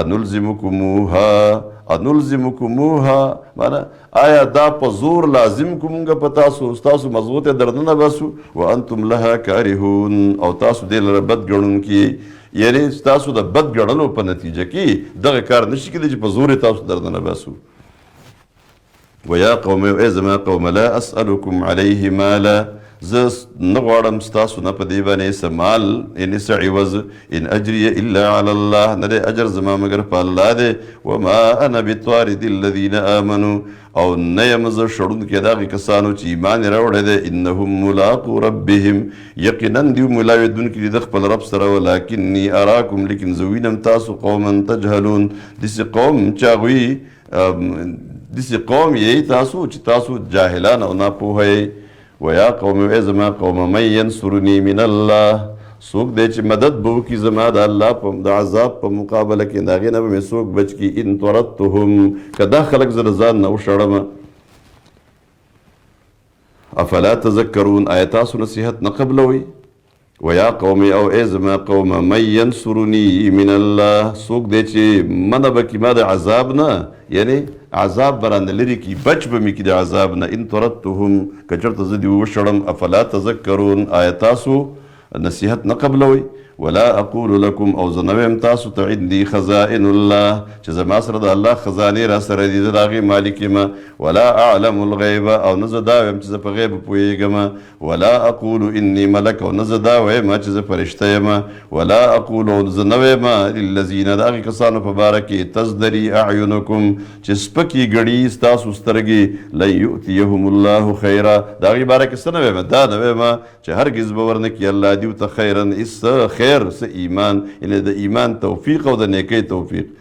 انلزمکموها معنی آیا دا پا زور لازم کمونگا پا تاسو تاسو مضبوط دردن باسو وانتم لها کارهون او تاسو دیل را بد گرنون کی یعنی تاسو دا بد گرنو پا نتیجہ کی دا کار نشی کی دی پا زور تاسو دردن باسو ویا قوم اے زما قوم لا اسألکم علیہ مالا زس نغوارم ستاسو نا پا دیبانے سمال یعنی سعوز ان اجری الا علی اللہ ندے اجر زما مگر پا اللہ دے وما انا بطوارد الذین آمنو او نیمز شڑون کے داغی کسانو چی ایمان روڑے دے انہم ملاقو ربهم یقنن دیو ملاویدون کی دخ پل رب سر ولیکنی اراکم لیکن زوینم تاسو قوما تجہلون دیسی قوم چاگوی دیسی قوم یہی تاسو چی تاسو جاہلان او ناپو ہے ویا قوم ای زما قوم من ینصرنی من الله څوک دی چې مدد به وکړي زما د الله د عذاب په مقابله کې د هغې نه به مې څوک بچ کړي ان طردتهم که دا خلک زه د ځان نه وشړمه افلا تذکرون آیا تاسو نصیحت نه قبلوئ ویا قوم او ای زما قوم من ینصرنی من الله څوک دی چې منه به کړي ما د عذاب نه یعنی عذاب برانه لري کړي بچ به مې کړي د عذاب نه ان طردتهم که چېرته زه دې وشړم افلا تذکرون آیا تاسو نصیحت نه قبلوئ ولا اقول لكم او زه نه ویم تاسو ته عندي خزائن الله چې زما سره د الله خزانې را سره دي زه د هغې مالک یم ولا اعلم الغیب او نه زه دا ویم چې زه په غیب پوهېږم ولا اقول اني ملک او نه زه دا ویم چې زه فرشته یم ولا اقول او زه نه ویم للذین د هغې کسانو په باره کې تزدري اعینکم چې سپکې ګړي ستاسو سترګې لن یؤتیهم الله خیرا د هغې باره کې څه نه ویم دا نه ویم چې هرګز به ورنه کړي الله دې ورته خیرا خیر څه ایمان یعنی د ایمان توفیق او د نیکۍ توفیق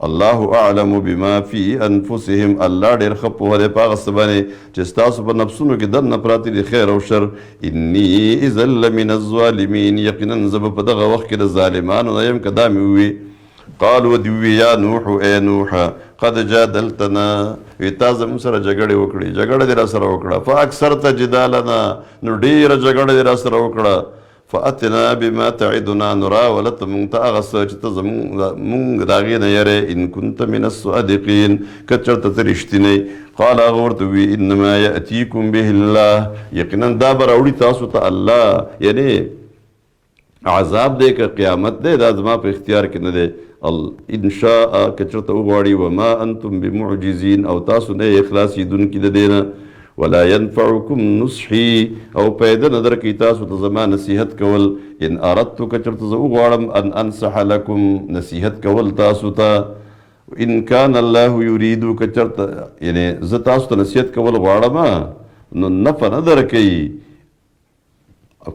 الله اعلم بما فی انفسهم الله ډېر ښه پوهه دی په هغه څه باندې چې ستاسو په نفسونو کې دننه پراته دي خیر او شر انی اذا لمن الظالمین یقینا زه به په دغه وخت کې د ظالمانو نه یم که دا مې ووي قالو دې ووي یا نوح ای نوح قد جادلتنا وی تا زموږ سره جګړې وکړې جګړه دې را سره وکړه فاکثرت جدالنا نو ډېره جګړه دې را سره وکړه فاتنا بما تعدنا نراولت مونږ ته هغه څه چې ته مونږ د هغې نه یری ان كنت من الصادقین که چېرته ته رښتینی قال هغه ورته ووي انما یأتیکم به الله یقینا دا به راوړي تاسو ته الله یعنی عذاب دی که قیامت دی دا زما په اختیار کې نه دی ان شاء که چېرته وغواړي وما انتم بمعجزین او تاسو نه یې خلاصېدونکي د دې نه ولا ينفعكم نصحي او پیدا نظر کی تاسو ته زما نصیحت کول ان اردت که چېرته زه وغواړم ان انصح لكم نصیحت کول تاسو ته ان كان الله يريد که چېرته یعنی زه تاسو ته نصیحت کول غواړم نو نفع نه درکوي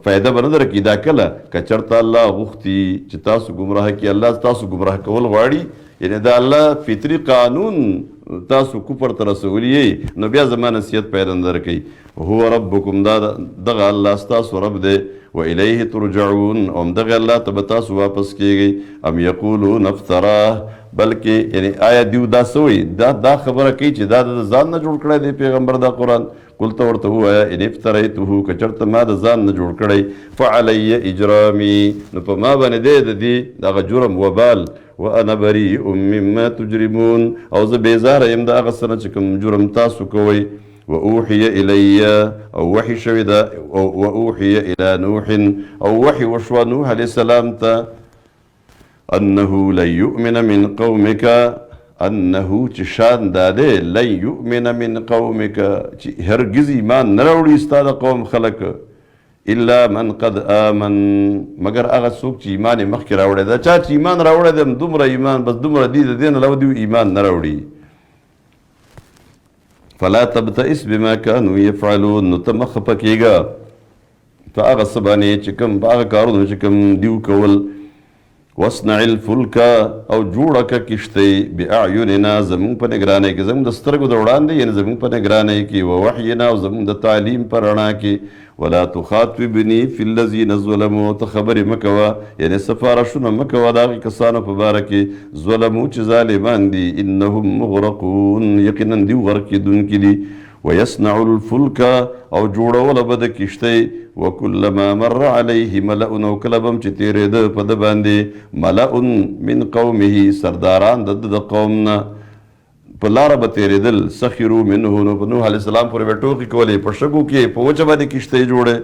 فایده به نه درکوي دا کله که چېرته الله غوښتي چې تاسو ګمراه کړي الله تاسو ګمراه کول غواړي یعنی دا الله فطري قانون تاسو کفر ته رسولی نو بیا زما نصیحت پیدا نه درکوي هو ربکم دغه الله ستاسو رب دی و الیه ترجعون او همدغه الله ته به تاسو واپس کیږئ ام یقولون افتراه بلکې یعنی آیا دیو دا څه وایي دا خبره کوي چې دا د ځان نه جوړ کړی دی پیغمبر دا قرآن قل ته ورته ووایه ان افتریته که چېرته ما د ځان نه جوړ کړی فعلی اجرامي نو په ما باندې دی د دې دغه جرم وبال وانا بریء مما تجرمون او زه بیزاره یم د هغه څه نه چې کوم جرم تاسو کوئ واوحي الی او وحی شوی ده واوحي الی نوح او وحی وشوه نوح علیه السلام ته انه لن یؤمن من قومک انه چې شان دا دی لن یؤمن من قومک چې هرګز ایمان نه راوړي ستا د قوم خلک الا من قد آمن مگر هغه څوک چې ایمان یې مخکې راوړی دا چا چې ایمان راوړی دی دومره ایمان بس دومره دی د دې نه علاوه دوی ایمان نه راوړي فلا تبتئس بما كانوا يفعلون نو ته مه خفه کېږه په هغه څه باندې چې کوم په هغه کارونو چې کوم دیو کول واصنع الفلک او جوړه که کښتۍ باعیننا زموږ په نګرانۍ کې زموږ د سترګو د وړاندې یعنې زموږ په نګرانۍ کې ووحینا او زموږ د تعلیم په رڼا کې ولا تخاطبني في الذين ظلموا ته خبرې مه کوه یعنې سفارشونه مه کوه د هغې کسانو په باره کې ظلمو چې ظالمان دي انهم مغرقون یقینا دوی غرقېدونکي دي ويصنع الفلك او جوړوله به د کښتۍ وکلما مر علیه ملأ او کله به هم چې تېرېده په ده باندې ملأ من قومه سرداران د ده د قوم نه په لاره به تېرېدل سخرو منه نو په نوح علیه السلام پورې به ټوکې کولې په شګو کې په وچه باندې کښتۍ جوړې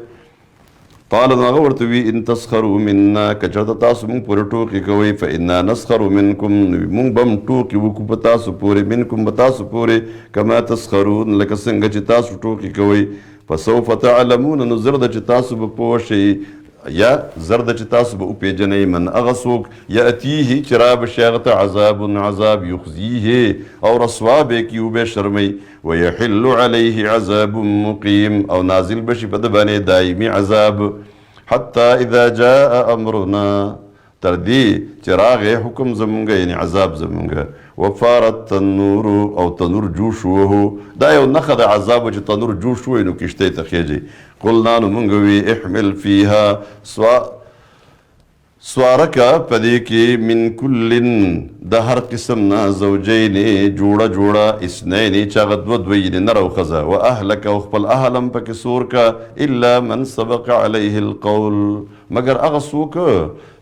قال نو هغه ورته وي ان تسخروا منا که چېرته تاسو موږ پورې ټوکې کوئ فانا نسخر منکم موږ به هم ټوکې وکړو په تاسو پورې منکم به تاسو پورې کما تسخرون لکه څنګه چې تاسو ټوکې کوئ فسوف تعلمون نو زر ده چې تاسو به پوه شئ یا زر ده چې تاسو به وپېژنئ من هغه څوک یأتیه چې رابشي هغه ته عذاب یخزیه او رسوا به کړي وبې شرمئ ویحل علیه عذاب مقیم او نازل بشي په ده باندې دایمي عذاب حتی اذا جاء امرنا تر دې چې راغی حکم زمونږ یعنی عذاب زمونږ وفارت تنور او تنور جوش وهو دا یو نښه د عذابو چې تنور جوش وی نو کښتۍ ته خیږي قلنا نمنگوی احمل فيها سوارکا پدی کی من کلن د هر قسم نا زوجین جوڑا جوڑا اسنین چاگت ودوین نرو خزا و اهلک او خپل اهلم پک سور کا الا من سبق علیه القول مگر اغسوک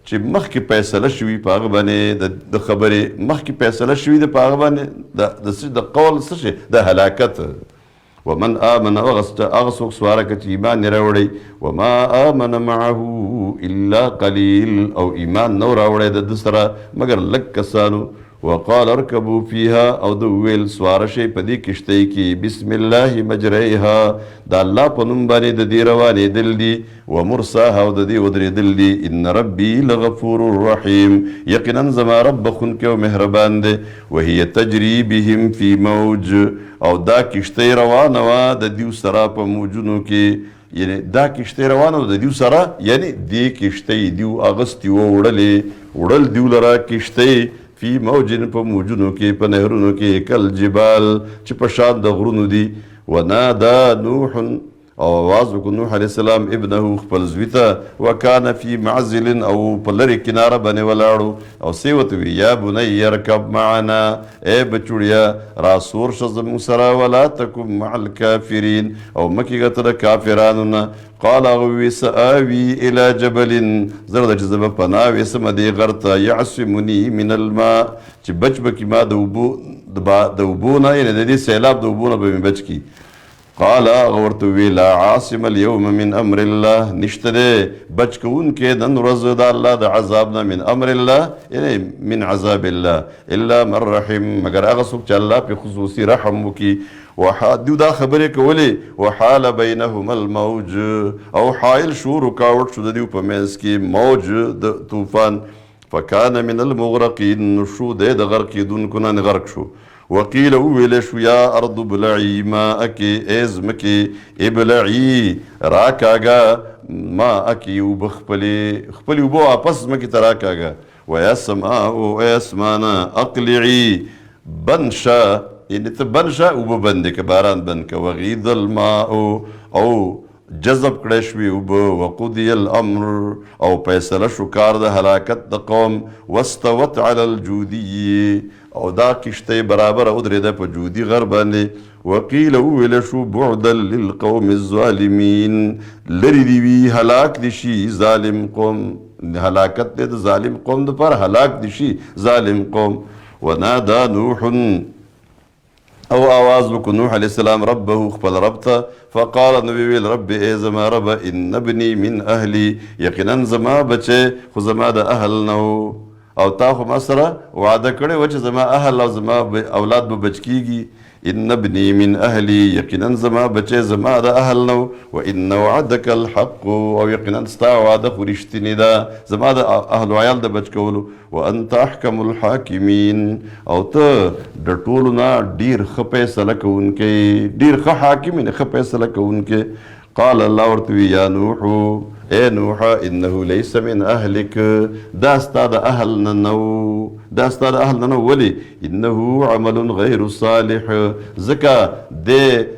چې مخکې فیصله شوي په هغه باندې د خبرې مخکې فیصله شوي د په هغه باندې د قول څه شي د هلاکت ومن آمن اغسوک سوارک چې ایمان راوړی وما آمن معه الا قلیل او ایمان نو راوړی د ده سره مگر لږ کسانو وقال اركبوا فيها او د ویل سواره شئ په دې کښتۍ کې بسم الله مجریها د الله په نوم باندې د دې روانېدل دي ومرساها او د دې ودرېدل دي ان ربي لغفور رحیم یقینا زما رب بخونکی او مهربان دی وهي تجري بهم في موج او دا کښتۍ روانه وه د دیو سره په موجونو کې یعنی دا کښتۍ روانه وه د دیو سره یعنی دې کښتۍ دیو اغستې وه وړل دیو لره کښتۍ فی موجن په موجونو کې په نهرونو کې کل جبال چې په شان د غرونو دي ونادا نوح او آواز وکړو نوح علیه السلام ابنه خپل زوی ته وکانه فی معزل او په لرې کناره باندې ولاړو او سی ورته وي یا بنی ارکب معنا ای بچوړیه راسور شه زموږ سره ولا تکن مع الکافرین او مه کېږه ته د کافرانو نه قال هغه سآوي الى جبل زه ده چې زه به پناه ویسم دې غر ته یعصمني من الماء چې بچ به کي ما د اوبو نه یعنې د دې سیلاب د اوبو نه به مې بچ کي قال هغه ورته ووی لا عاصم اليوم من امر الله نشته دی بچ کوونکی نن ورځ د الله د عذاب نه من امر الله یعنې من عذاب الله الا من رحم مگر هغه څوک چې الله پې خصوصي رحم وکړي دیو دا خبرې کولې وحال بینهما الموج او حایل شو رکاوټ شو د دیو په منځ کې موج د طوفان فکان من المغرقین شو دی د غرقېدونکو نه غرق شو وقیل وویل شو یا ارض ابلعی ماءکی ای ځمکې ابلعی راکاږه ماءکی اوبه خپلې اوبه واپس ځمکې ته راکاږه ویا سماء ای اسمانه اقلعی بند شه یعنې ته بند شه اوبه بندې که باران بند که وغید الماء او جذب کړی شوې اوبه وقضي الامر او فیصله شو کار د هلاکت د قوم واستوت علی الجودي او دا کښتۍ برابره ودرېده په جودي غر باندې وقیل وویل شو بعدا للقوم الظالمین لرې دې وي هلاک دې شي ظالم قوم هلاکت دی د ظالم قوم دپاره هلاک دې شي ظالم قوم ونادا نوح او آواز وکړو نوح علیه السلام ربه خپل رب ته فقال نو ویل رب ای زما ربه ان ابني من اهلي یقینا زما بچی خو زما د اهل نه او تا خو ما سره وعده کړې وه چې زما اهل او زما اولاد به بچ کېږي ان ابني من اهلي یقینا زما بچی زما د اهل نه وان وعدك الحق او یقینا ستا وعده خو رښتینې ده زما د اهل و عیال د بچ کولو وانت احکم الحاکمین او ته د ټولو نه ډېر ښه فیصله کوونکی ډېر ښه حاکم یعنې ښه فیصله کوونکی قال الله ورته وی یا نوح اے نوح انه لیس من اهلک دا ستا د اهل نه نو دا ستا د اهل نه نو ولې انه عمل غیر صالح ځکه د